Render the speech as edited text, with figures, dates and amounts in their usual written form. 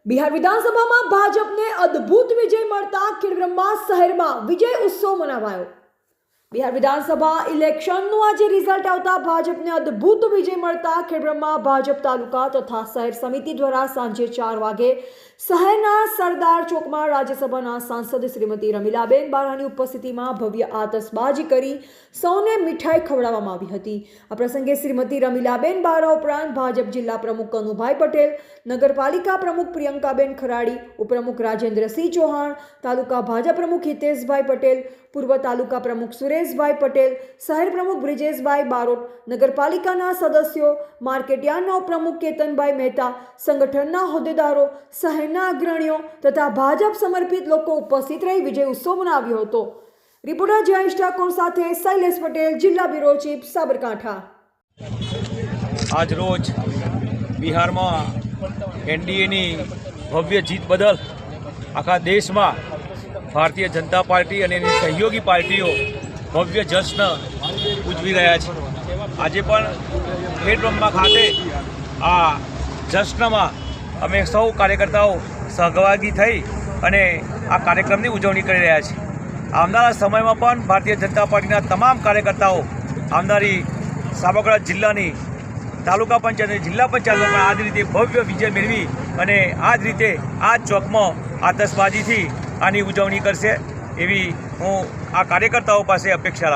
બિહાર વિધાનસભામાં ભાજપને અદ્ભુત વિજય મળતા ખેડબ્રહ્મા શહેરમાં વિજય ઉત્સવ મનાવાયો। બિહાર વિધાનસભા ઇલેક્શનનું આજે રિઝલ્ટ આવતા ભાજપને અદ્ભુત વિજય મળતા ખેડબ્રહ્મા ભાજપ તાલુકા તથા શહેર સમિતિ દ્વારા સાંજે 4 વાગે શહેરના સરદાર ચોકમાં રાજ્યસભાના સાંસદ શ્રીમતી રમીલાબેન બારાની ઉપસ્થિતિમાં ભવ્ય આતશબાજી કરી સૌને મીઠાઈ ખવડાવવામાં આવી હતી। આ પ્રસંગે શ્રીમતી રમીલાબેન બારા ઉપરાંત ભાજપ જિલ્લા પ્રમુખ કનુભાઈ પટેલ, નગરપાલિકા પ્રમુખ પ્રિયંકાબેન ખરાડી, ઉપપ્રમુખ રાજેન્દ્રસિંહ ચૌહાણ, તાલુકા ભાજપ પ્રમુખ હિતેશભાઈ પટેલ, પૂર્વ તાલુકા પ્રમુખ સુરેશભાઈ પટેલ, શહેર પ્રમુખ બ્રિજેશભાઈ બારોટ, નગરપાલિકાના સદસ્યો, માર્કેટયાર્ડના ઉપપ્રમુખ કેતનભાઈ મહેતા, સંગઠનના હોદ્દેદારો, શહેરના અગ્રણીઓ તથા ભાજપ સમર્પિત લોકો ઉપસ્થિત રહી વિજય ઉત્સવ મનાવ્યો હતો। રિપોર્ટર જયેશ ઠાકોર સાથે શૈલેષ પટેલ, જિલ્લા બ્યુરો ચીફ, સાબરકાંઠા। આજ રોજ બિહારમાં એનડીએની ભવ્ય જીત બદલ આખા દેશમાં ભારતીય જનતા પાર્ટી અને એની સહયોગી પાર્ટીઓ ભવ્ય જશ્ન ઉજવી રહ્યા છે। આજે પણ ખેડબ્રહ્મા ખાતે આ જશ્નમાં અમે સૌ કાર્યકર્તાઓ સહભાગી થઈ અને આ કાર્યક્રમની ઉજવણી કરી રહ્યા છીએ। આવનારા સમયમાં પણ ભારતીય જનતા પાર્ટીના તમામ કાર્યકર્તાઓ આવનારી સાબરકાંઠા જિલ્લાની તાલુકા પંચાયત અને જિલ્લા પંચાયતમાં પણ આ જ રીતે ભવ્ય વિજય મેળવી અને આ જ રીતે આ જ ચોકમાં આતશબાજીથી આની ઉજવણી કરશે એવી હું આ કાર્યકર્તાઓ પાસે અપેક્ષા રાખું છું।